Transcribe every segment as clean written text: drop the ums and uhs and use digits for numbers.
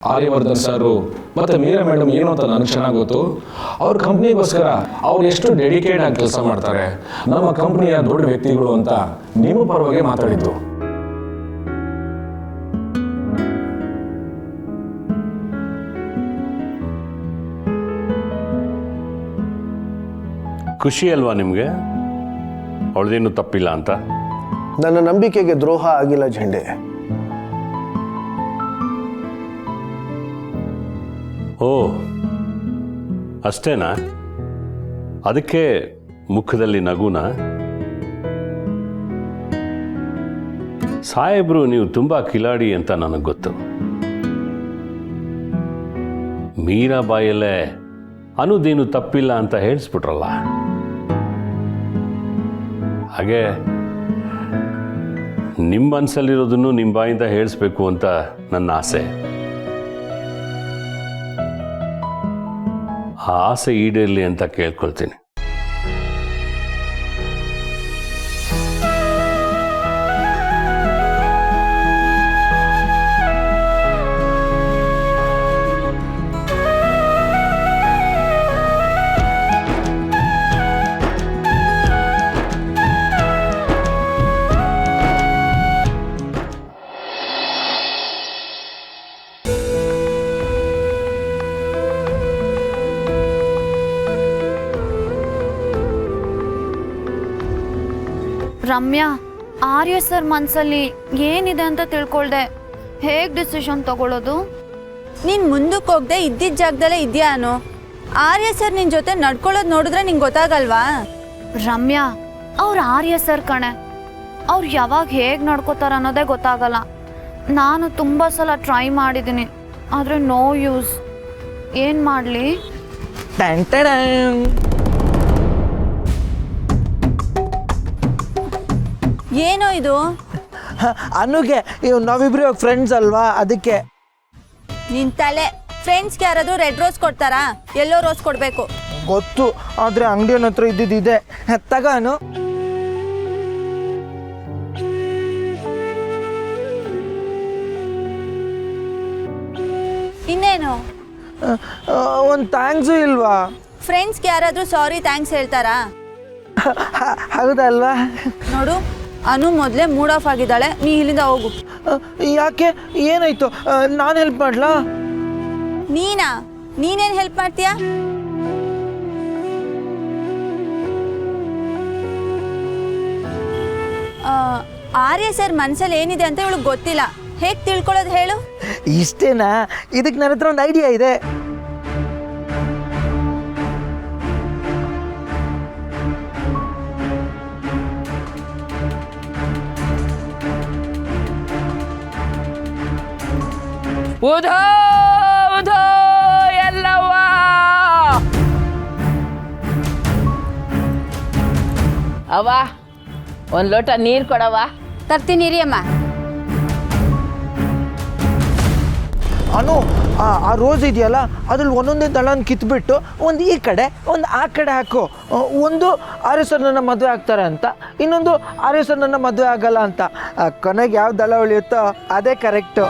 Aryavardhan sir ಮತ್ತು Meera madam ಏನು ಅಂತ ನನಗೆ ಚೆನ್ನಾಗಿ ಗೊತ್ತು. ಅವ್ರ ಕಂಪ್ನಿಗೋಸ್ಕರ ಅವ್ರು ಎಷ್ಟು ಡೆಡಿಕೇಟ್ ಆಗಿ ಕೆಲಸ ಮಾಡ್ತಾರೆ, ನಮ್ಮ ಕಂಪ್ನಿಯ ದೊಡ್ಡ ವ್ಯಕ್ತಿಗಳು ಅಂತ ನಿಮ್ಮ ಪರವಾಗಿ ಮಾತಾಡಿದ್ದು. ಖುಷಿ ಅಲ್ವಾ ನಿಮಗೆ ಅವಳದೇನು ತಪ್ಪಿಲ್ಲ ಅಂತ? ನನ್ನ ನಂಬಿಕೆಗೆ ದ್ರೋಹ ಆಗಿಲ್ಲ ಝಂಡೆ. ಓ ಅಷ್ಟೇನಾ? ಅದಕ್ಕೆ ಮುಖದಲ್ಲಿ ನಗುನ? ಸಾಹೇಬ್ರು ನೀವು ತುಂಬ ಕಿಲಾಡಿ ಅಂತ ನನಗೆ ಗೊತ್ತು. ಮೀರಾ ಬಾಯಲ್ಲೇ ಅನ್ನೋದೇನು ತಪ್ಪಿಲ್ಲ ಅಂತ ಹೇಳಿಸ್ಬಿಟ್ರಲ್ಲ. ಹಾಗೆ ನಿಮ್ಮ ಮನಸ್ಸಲ್ಲಿರೋದನ್ನು ನಿಮ್ಮ ಬಾಯಿಂದ ಹೇಳಿಸ್ಬೇಕು ಅಂತ ನನ್ನ ಆಸೆ. ಆ ಆಸೆ ಈಡೇರಲಿ ಅಂತ ಕೇಳ್ಕೊಳ್ತೀನಿ. ರಮ್ಯಾ, ಆರ್ಯ ಸರ್ ಮನಸ್ಸಲ್ಲಿ ಏನಿದೆ ಅಂತ ತಿಳ್ಕೊಳ್ದೆ ಹೇಗೆ ಡಿಸಿಷನ್ ತಗೊಳ್ಳೋದು? ನೀನು ಮುಂದಕ್ಕೆ ಹೋಗದೆ ಇದ್ದಿದ್ದ ಜಾಗದಲ್ಲೇ ಇದೆಯಾ ಅನು? ಆರ್ಯ ಸರ್ ನಿನ್ನ ಜೊತೆ ನಡ್ಕೊಳ್ಳೋದು ನೋಡಿದ್ರೆ ನಿಂಗೆ ಗೊತ್ತಾಗಲ್ವಾ? ರಮ್ಯಾ, ಅವ್ರು ಆರ್ಯ ಸರ್ ಕಣೆ. ಅವ್ರು ಯಾವಾಗ ಹೇಗೆ ನಡ್ಕೋತಾರ ಅನ್ನೋದೇ ಗೊತ್ತಾಗಲ್ಲ. ನಾನು ತುಂಬ ಸಲ ಟ್ರೈ ಮಾಡಿದ್ದೀನಿ, ಆದರೆ ನೋ ಯೂಸ್. ಏನು ಮಾಡಲಿ? ಏನೋ ಇದು? ಅನ್ನುಗೆ ನಾವಿಬ್ರು ಫ್ರೆಂಡ್ಸ್ ಅಲ್ವಾ, ಅದಕ್ಕೆ. ನಿನ್ನ ತಲೆ. ಫ್ರೆಂಡ್ಸ್ಗೆ ಯಾರಾದರೂ ರೆಡ್ ರೋಸ್ ಕೊಡ್ತಾರಾ? ಎಲ್ಲೋ ರೋಸ್ ಕೊಡಬೇಕು. ಗೊತ್ತು, ಆದರೆ ಅಂಗಡಿಯನ್ನ ಹತ್ರ ಇದ್ದಿದ್ದಿದೆ. ತಗಾನು. ಇನ್ನೇನು? ಒಂದು ಥ್ಯಾಂಕ್ಸು ಇಲ್ವಾ? ಫ್ರೆಂಡ್ಸ್ಗೆ ಯಾರಾದರೂ ಸಾರಿ ಥ್ಯಾಂಕ್ಸ್ ಹೇಳ್ತಾರಾ? ಹೌದಲ್ವಾ? ನೋಡು, ಅನು ಮೊದಲೇ ಮೂಡ್ ಆಫ್ ಆಗಿದ್ದಾಳೆ. ನೀ ಇಲ್ಲಿಂದ ಹೋಗು. ಯಾಕೆ, ಏನಾಯ್ತು? ನಾನು ಹೆಲ್ಪ್ ಮಾಡ್ಲಾ? ನೀನೇನು ಹೆಲ್ಪ್ ಮಾಡ್ತೀಯಾ? ಆರ್ಯ ಸರ್ ಮನ್ಸಲ್ಲಿ ಏನಿದೆ ಅಂತ ಇವಳಿಗೆ ಗೊತ್ತಿಲ್ಲ. ಹೇಗೆ ತಿಳ್ಕೊಳ್ಳೋದು ಹೇಳು? ಇಷ್ಟೇನಾ? ಇದಕ್ಕೆ ನನ್ನ ಹತ್ರ ಒಂದು ಐಡಿಯಾ ಇದೆ. ಉಧೋ ಉಧೋ ಎಲ್ಲವ್ವ, ಅವ್ವ ಒಂದು ಲೋಟ ನೀರು ಕೊಡವ್ವ. ತರ್ತೀನಿ ರೀ ಅಮ್ಮ. ಅನು, ಆ ರೋಸ್ ಇದೆಯಲ್ಲ, ಅದ್ರಲ್ಲಿ ಒಂದೊಂದೇ ದಳನ ಕಿತ್ಬಿಟ್ಟು ಒಂದು ಈ ಕಡೆ ಒಂದು ಆ ಕಡೆ ಹಾಕು. ಒಂದು ಆರ್ಯ ಸರ್ ನನ್ನ ಮದುವೆ ಆಗ್ತಾರೆ ಅಂತ, ಇನ್ನೊಂದು ಆರ್ಯ ಸರ್ ನನ್ನ ಮದುವೆ ಆಗಲ್ಲ ಅಂತ. ಕೊನೆಗೆ ಯಾವ ದಳ ಉಳಿಯುತ್ತೋ ಅದೇ ಕರೆಕ್ಟು.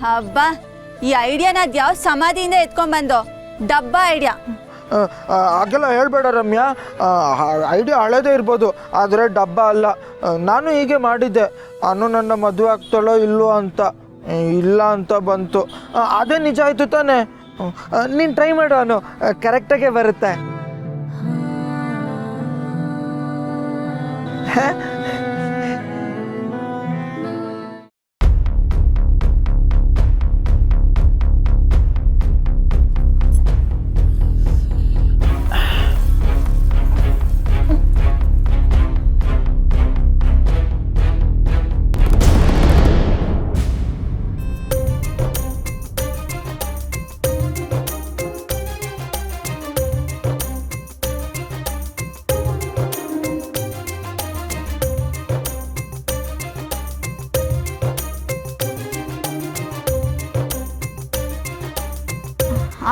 ಹಬ್ಬ, ಈ ಐಡಿಯಾನ ಅದು ಯಾವ ಸಮಾಧಿಯಿಂದ ಎತ್ಕೊಂಡ್ಬಂದು? ಡಬ್ಬ ಐಡಿಯಾ. ಹಾಗೆಲ್ಲ ಹೇಳ್ಬೇಡ ರಮ್ಯಾ. ಐಡಿಯಾ ಹಳೇದೇ ಇರ್ಬೋದು, ಆದರೆ ಡಬ್ಬ ಅಲ್ಲ. ನಾನು ಹೀಗೆ ಮಾಡಿದ್ದೆ. ಅನು ನನ್ನ ಮದುವೆ ಆಗ್ತಾಳೋ ಇಲ್ಲೋ ಅಂತ. ಇಲ್ಲ ಅಂತ ಬಂತು. ಅದೇ ನಿಜ ಆಯಿತು ತಾನೆ? ನೀನು ಟ್ರೈ ಮಾಡು ಅನು, ಕರೆಕ್ಟಾಗೆ ಬರುತ್ತೆ.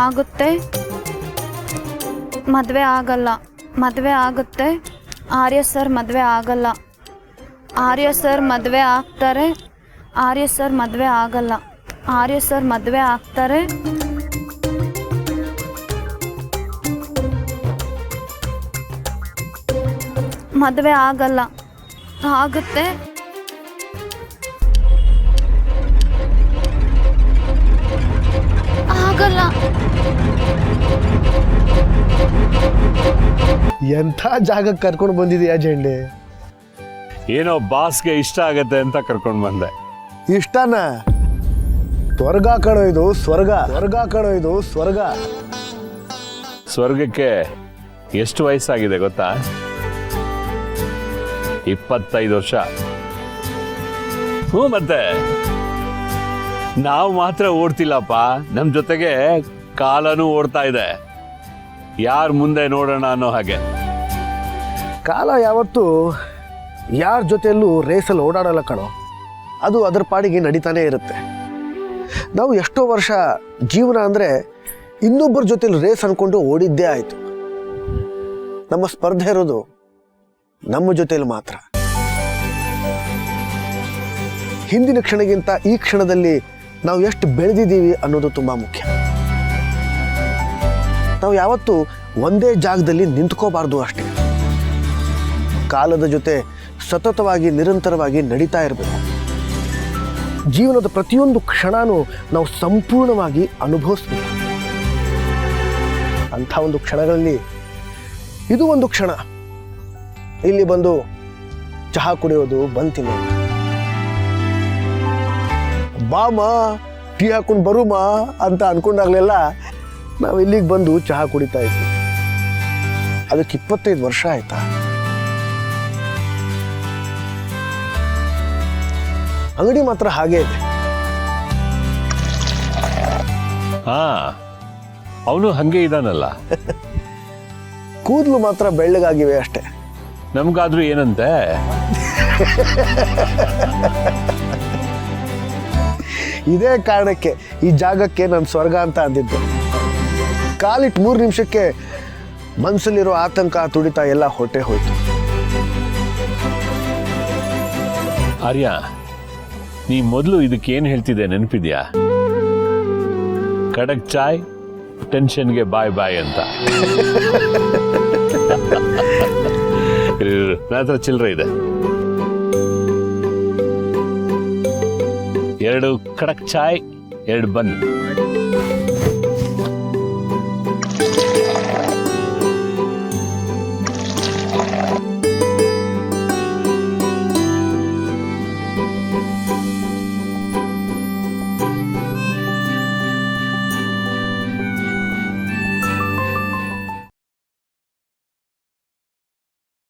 ಆಗುತ್ತೆ, ಮದುವೆ ಆಗಲ್ಲ. ಮದುವೆ ಆಗುತ್ತೆ, ಆರ್ಯ ಸರ್ ಮದುವೆ ಆಗಲ್ಲ. ಆರ್ಯ ಸರ್ ಮದುವೆ ಆಗ್ತಾರೆ, ಆರ್ಯ ಸರ್ ಮದುವೆ ಆಗಲ್ಲ. ಆರ್ಯ ಸರ್ ಮದುವೆ ಆಗ್ತಾರೆ. ಮದುವೆ ಆಗಲ್ಲ. ಆಗುತ್ತೆ. ಆಗಲ್ಲ. ಎಂಥ ಜಾಗಕ್ಕೆ ಕರ್ಕೊಂಡು ಬಂದಿದೀಯಾ ಜಂಡೆ? ಏನೋ ಬಾಸ್ಗೆ ಇಷ್ಟ ಆಗತ್ತೆ ಅಂತ ಕರ್ಕೊಂಡು ಬಂದೆ. ಇಷ್ಟನ? ಸ್ವರ್ಗ ಕಣೋ ಇದು, ಸ್ವರ್ಗ. ಸ್ವರ್ಗ ಕಣೋ ಇದು, ಸ್ವರ್ಗ. ಸ್ವರ್ಗಕ್ಕೆ ಎಷ್ಟು ವಯಸ್ಸಾಗಿದೆ ಗೊತ್ತಾ? 25 ವರ್ಷ. ಹ್ಞೂ, ಮತ್ತೆ ನಾವು ಮಾತ್ರ ಓಡ್ತಿಲ್ಲಪ್ಪ, ನಮ್ಮ ಜೊತೆಗೆ ಕಾಲನೂ ಓಡ್ತಾ ಇದೆ. ಯಾರ ಮುಂದೆ ನೋಡೋಣ ಅನ್ನೋ ಹಾಗೆ. ಕಾಲ ಯಾವತ್ತೂ ಯಾರ ಜೊತೆಯಲ್ಲೂ ರೇಸಲ್ಲಿ ಓಡಾಡಲ್ಲ ಕಣೋ. ಅದು ಅದರ ಪಾಡಿಗೆ ನಡೀತಾನೆ ಇರುತ್ತೆ. ನಾವು ಎಷ್ಟೋ ವರ್ಷ ಜೀವನ ಅಂದರೆ ಇನ್ನೊಬ್ಬರ ಜೊತೆಲಿ ರೇಸ್ ಅಂದ್ಕೊಂಡು ಓಡಿದ್ದೇ ಆಯಿತು. ನಮ್ಮ ಸ್ಪರ್ಧೆ ಇರೋದು ನಮ್ಮ ಜೊತೆಲಿ ಮಾತ್ರ. ಹಿಂದಿನ ಕ್ಷಣಕ್ಕಿಂತ ಈ ಕ್ಷಣದಲ್ಲಿ ನಾವು ಎಷ್ಟು ಬೆಳೆದಿದ್ದೀವಿ ಅನ್ನೋದು ತುಂಬ ಮುಖ್ಯ. ನಾವು ಯಾವತ್ತೂ ಒಂದೇ ಜಾಗದಲ್ಲಿ ನಿಂತ್ಕೋಬಾರ್ದು ಅಷ್ಟೇ. ಕಾಲದ ಜೊತೆ ಸತತವಾಗಿ ನಿರಂತರವಾಗಿ ನಡೀತಾ ಇರಬೇಕು. ಜೀವನದ ಪ್ರತಿಯೊಂದು ಕ್ಷಣನೂ ನಾವು ಸಂಪೂರ್ಣವಾಗಿ ಅನುಭವಿಸ್ಬೇಕು. ಅಂಥ ಒಂದು ಕ್ಷಣಗಳಲ್ಲಿ ಇದು ಒಂದು ಕ್ಷಣ. ಇಲ್ಲಿ ಬಂದು ಚಹಾ ಕುಡಿಯೋದು, ಬಂದು ತಿನ್ನೋದು. ಬಾಮ ಟೀ ಹಾಕೊಂಡು ಬರುಮ ಅಂತ ಅನ್ಕೊಂಡಾಗಲೆಲ್ಲ ನಾವು ಇಲ್ಲಿಗೆ ಬಂದು ಚಹಾ ಕುಡಿತಾ ಇದ್ವಿ. ಅದಕ್ಕೆ 25 ವರ್ಷ ಆಯ್ತಾ? ಅಂಗಡಿ ಮಾತ್ರ ಹಾಗೇ ಇದೆ. ಹಾ, ಅವನು ಹಂಗೆ ಇದಾನಲ್ಲ. ಕೂದಲು ಮಾತ್ರ ಬೆಳ್ಳಗಾಗಿವೆ ಅಷ್ಟೇ. ನಮ್ಗಾದ್ರೂ ಏನಂತೆ? ಇದೇ ಕಾರಣಕ್ಕೆ ಈ ಜಾಗಕ್ಕೆ ನಾನು ಸ್ವರ್ಗ ಅಂತ ಅಂದಿದ್ದೆ. ಕಾಲಿಟ್ಟು 3 ನಿಮಿಷಕ್ಕೆ ಮನಸ್ಸಲ್ಲಿರೋ ಆತಂಕ, ತುಡಿತ ಎಲ್ಲ ಹೊಟ್ಟೆ ಹೋಯ್ತು. ಆರ್ಯ, ನೀ ಮೊದಲು ಇದಕ್ಕೇನು ಹೇಳ್ತಿದ್ದೆ ನೆನಪಿದ್ಯಾ? ಕಡಕ್ ಚಾಯ್, ಟೆನ್ಷನ್ಗೆ ಬಾಯ್ ಬಾಯ್ ಅಂತ. ನನ್ನ ಹತ್ರ ಚಿಲ್ಲರೆ ಇದೆ. 2 ಕಡಕ್ ಚಾಯ್, 2 ಬನ್.